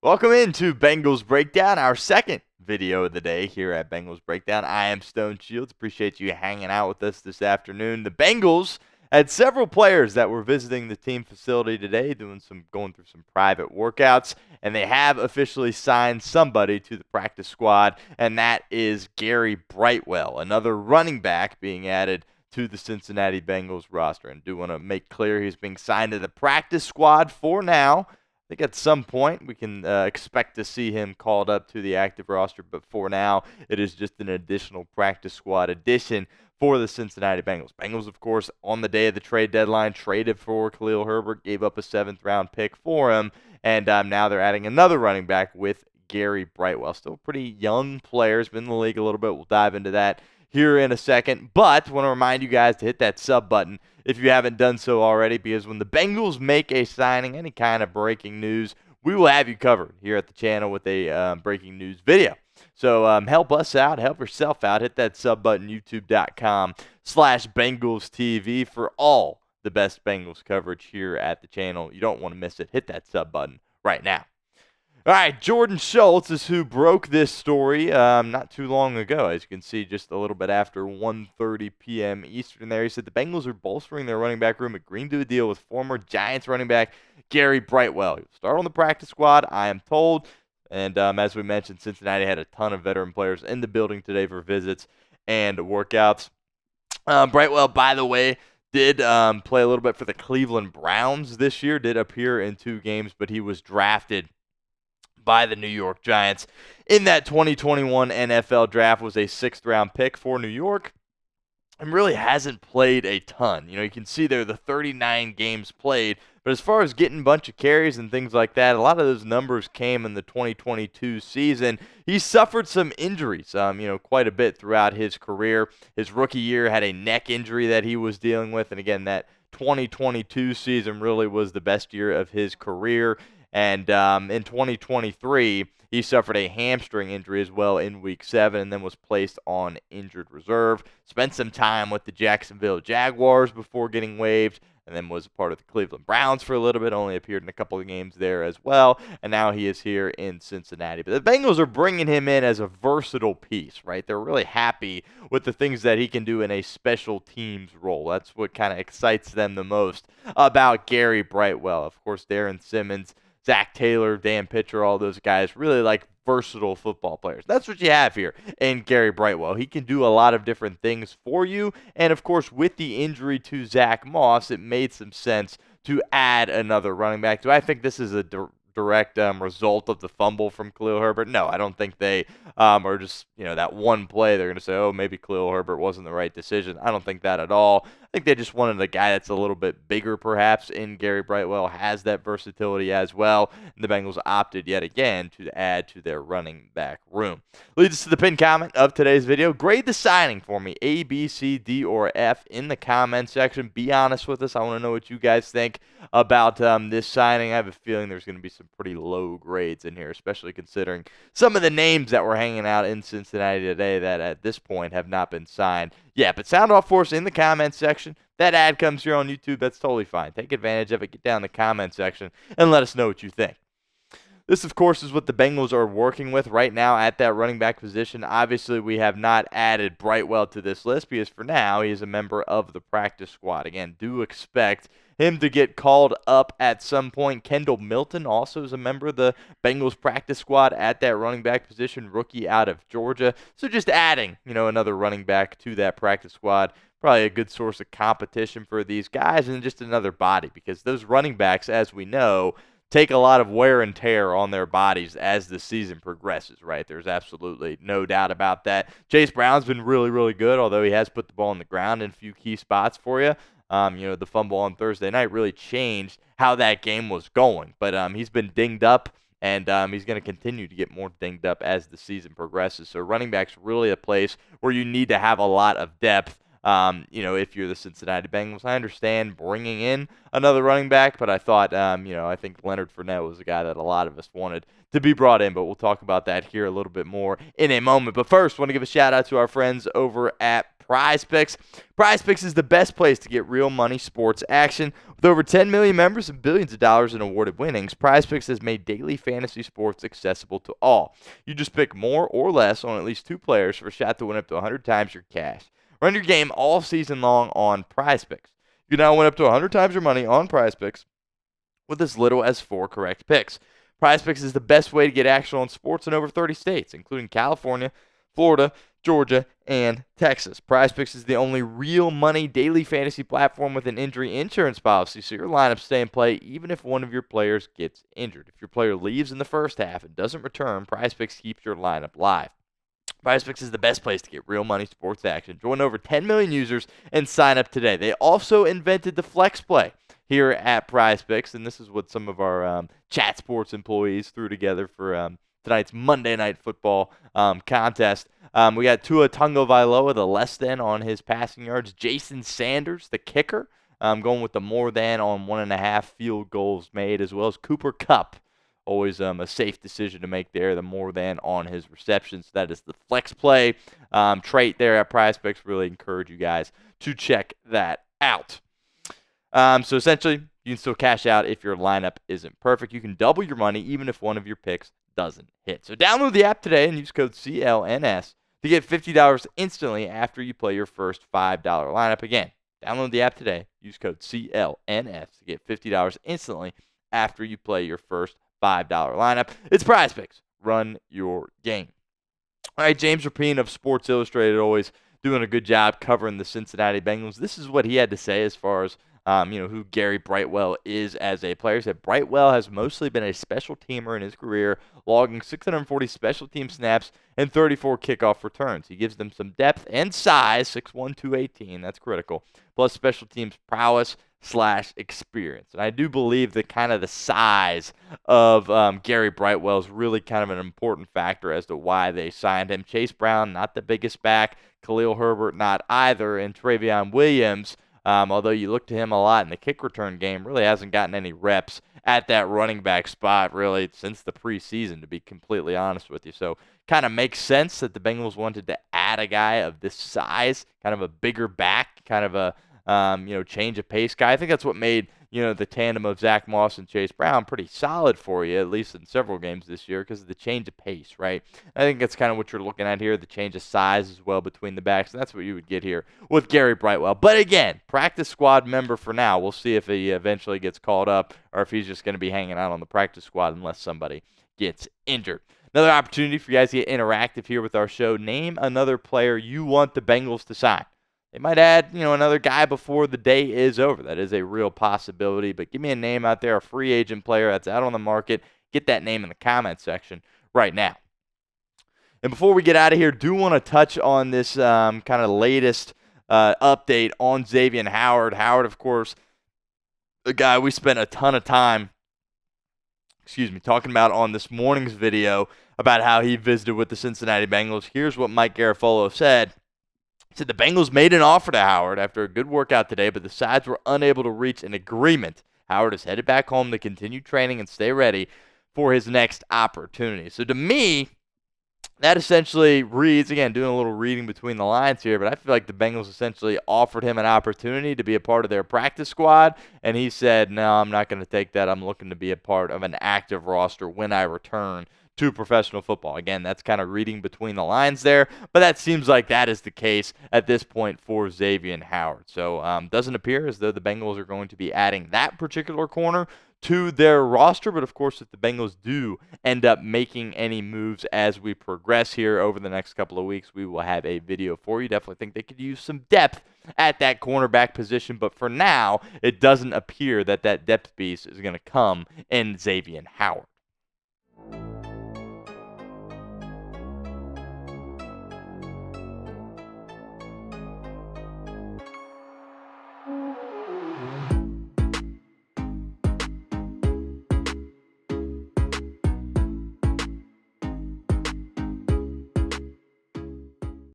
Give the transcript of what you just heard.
Welcome into Bengals Breakdown, our second video of the day here at Bengals Breakdown. I am Stone Shields. Appreciate you hanging out with us this afternoon. The Bengals had several players that were visiting the team facility today, going through some private workouts, and they have officially signed somebody to the practice squad, and that is Gary Brightwell, another running back being added to the Cincinnati Bengals roster. And do want to make clear he's being signed to the practice squad for now. I think at some point we can expect to see him called up to the active roster, but for now it is just an additional practice squad addition for the Cincinnati Bengals. Bengals, of course, on the day of the trade deadline, traded for Khalil Herbert, gave up a 7th-round pick for him, and now they're adding another running back with Gary Brightwell. Still a pretty young player, has been in the league a little bit. We'll dive into that here in a second, but I want to remind you guys to hit that sub button if you haven't done so already, because when the Bengals make a signing, any kind of breaking news, we will have you covered here at the channel with a breaking news video. So help us out, help yourself out. Hit that sub button, youtube.com/BengalsTV for all the best Bengals coverage here at the channel. You don't want to miss it. Hit that sub button right now. All right, Jordan Schultz is who broke this story not too long ago. As you can see, just a little bit after 1:30 p.m. Eastern there. He said the Bengals are bolstering their running back room, agreeing to a deal with former Giants running back Gary Brightwell. He'll start on the practice squad, I am told. And as we mentioned, Cincinnati had a ton of veteran players in the building today for visits and workouts. Brightwell, by the way, did play a little bit for the Cleveland Browns this year, did appear in 2 games, but he was drafted by the New York Giants in that 2021 NFL draft, was a 6th-round pick for New York, and really hasn't played a ton. You know, you can see there the 39 games played, but as far as getting a bunch of carries and things like that, a lot of those numbers came in the 2022 season. He suffered some injuries, quite a bit throughout his career. His rookie year had a neck injury that he was dealing with, and again, that 2022 season really was the best year of his career. And in 2023, he suffered a hamstring injury as well in Week 7 and then was placed on injured reserve. Spent some time with the Jacksonville Jaguars before getting waived, and then was a part of the Cleveland Browns for a little bit, only appeared in a couple of games there as well, and now he is here in Cincinnati. But the Bengals are bringing him in as a versatile piece, right? They're really happy with the things that he can do in a special teams role. That's what kind of excites them the most about Gary Brightwell. Of course, Darren Simmons, Zach Taylor, Dan Pitcher, all those guys really like versatile football players. That's what you have here in Gary Brightwell. He can do a lot of different things for you. And, of course, with the injury to Zach Moss, it made some sense to add another running back. Do I think this is a direct result of the fumble from Khalil Herbert? No, I don't think they are just, that one play they're going to say, oh, maybe Khalil Herbert wasn't the right decision. I don't think that at all. I think they just wanted a guy that's a little bit bigger perhaps in Gary Brightwell, has that versatility as well. And the Bengals opted yet again to add to their running back room. Leads us to the pinned comment of today's video. Grade the signing for me, A, B, C, D, or F in the comment section. Be honest with us. I want to know what you guys think about this signing. I have a feeling there's going to be some pretty low grades in here, especially considering some of the names that were hanging out in Cincinnati today that at this point have not been signed. Yeah, but sound off for us in the comment section. That ad comes here on YouTube. That's totally fine. Take advantage of it. Get down in the comment section and let us know what you think. This, of course, is what the Bengals are working with right now at that running back position. Obviously, we have not added Brightwell to this list because for now he is a member of the practice squad. Again, do expect him to get called up at some point. Kendall Milton also is a member of the Bengals practice squad at that running back position, rookie out of Georgia. So just adding, another running back to that practice squad, probably a good source of competition for these guys and just another body, because those running backs, as we know, take a lot of wear and tear on their bodies as the season progresses, right? There's absolutely no doubt about that. Chase Brown's been really, really good, although he has put the ball on the ground in a few key spots for you. The fumble on Thursday night really changed how that game was going. But he's been dinged up, and he's going to continue to get more dinged up as the season progresses. So running back's really a place where you need to have a lot of depth. If you're the Cincinnati Bengals. I understand bringing in another running back, but I thought, I think Leonard Fournette was a guy that a lot of us wanted to be brought in, but we'll talk about that here a little bit more in a moment. But first, I want to give a shout out to our friends over at PrizePicks. PrizePicks is the best place to get real money sports action. With over 10 million members and billions of dollars in awarded winnings, PrizePicks has made daily fantasy sports accessible to all. You just pick more or less on at least 2 players for a shot to win up to 100 times your cash. Run your game all season long on PrizePicks. You can now win up to 100 times your money on PrizePicks with as little as 4 correct picks. PrizePicks is the best way to get action on sports in over 30 states, including California, Florida, Georgia, and Texas. PrizePicks is the only real money daily fantasy platform with an injury insurance policy, so your lineups stay in play even if one of your players gets injured. If your player leaves in the first half and doesn't return, PrizePicks keeps your lineup live. PrizePicks is the best place to get real money sports action. Join over 10 million users and sign up today. They also invented the Flex Play here at PrizePicks, and this is what some of our chat sports employees threw together for tonight's Monday Night Football contest. We got Tua Tagovailoa, the less than on his passing yards. Jason Sanders, the kicker, going with the more than on 1.5 field goals made, as well as Cooper Kupp. Always a safe decision to make there, the more than on his receptions. That is the Flex Play trait there at PrizePicks. Really encourage you guys to check that out. So essentially, you can still cash out if your lineup isn't perfect. You can double your money even if one of your picks doesn't hit. So download the app today and use code CLNS to get $50 instantly after you play your first $5 lineup. Again, download the app today. Use code CLNS to get $50 instantly after you play your first $5 lineup. It's PrizePicks. Run your game. All right, James Rapine of Sports Illustrated, always doing a good job covering the Cincinnati Bengals. This is what he had to say as far as who Gary Brightwell is as a player. He said Brightwell has mostly been a special teamer in his career, logging 640 special team snaps and 34 kickoff returns. He gives them some depth and size, 6'1", 218, that's critical, plus special teams prowess / experience. And I do believe that kind of the size of Gary Brightwell is really kind of an important factor as to why they signed him. Chase Brown, not the biggest back. Khalil Herbert, not either. And Trayveon Williams, although you look to him a lot in the kick return game, really hasn't gotten any reps at that running back spot really since the preseason, to be completely honest with you. So kind of makes sense that the Bengals wanted to add a guy of this size, kind of a bigger back, kind of a change of pace guy. I think that's what made, the tandem of Zach Moss and Chase Brown pretty solid for you, at least in several games this year, because of the change of pace, right? I think that's kind of what you're looking at here, the change of size as well between the backs, and that's what you would get here with Gary Brightwell. But again, practice squad member for now. We'll see if he eventually gets called up or if he's just going to be hanging out on the practice squad unless somebody gets injured. Another opportunity for you guys to get interactive here with our show. Name another player you want the Bengals to sign. They might add, another guy before the day is over. That is a real possibility. But give me a name out there, a free agent player that's out on the market. Get that name in the comment section right now. And before we get out of here, do want to touch on this kind of latest update on Xavien Howard. Howard, of course, the guy we spent a ton of time, talking about on this morning's video about how he visited with the Cincinnati Bengals. Here's what Mike Garafolo said. He said the Bengals made an offer to Howard after a good workout today, but the sides were unable to reach an agreement. Howard is headed back home to continue training and stay ready for his next opportunity. So to me, that essentially reads, again, doing a little reading between the lines here, but I feel like the Bengals essentially offered him an opportunity to be a part of their practice squad, and he said, no, I'm not going to take that. I'm looking to be a part of an active roster when I return to professional football. Again, that's kind of reading between the lines there, but that seems like that is the case at this point for Xavien Howard. So doesn't appear as though the Bengals are going to be adding that particular corner to their roster, but of course if the Bengals do end up making any moves as we progress here over the next couple of weeks, we will have a video for you. Definitely think they could use some depth at that cornerback position, but for now, it doesn't appear that that depth piece is going to come in Xavien Howard.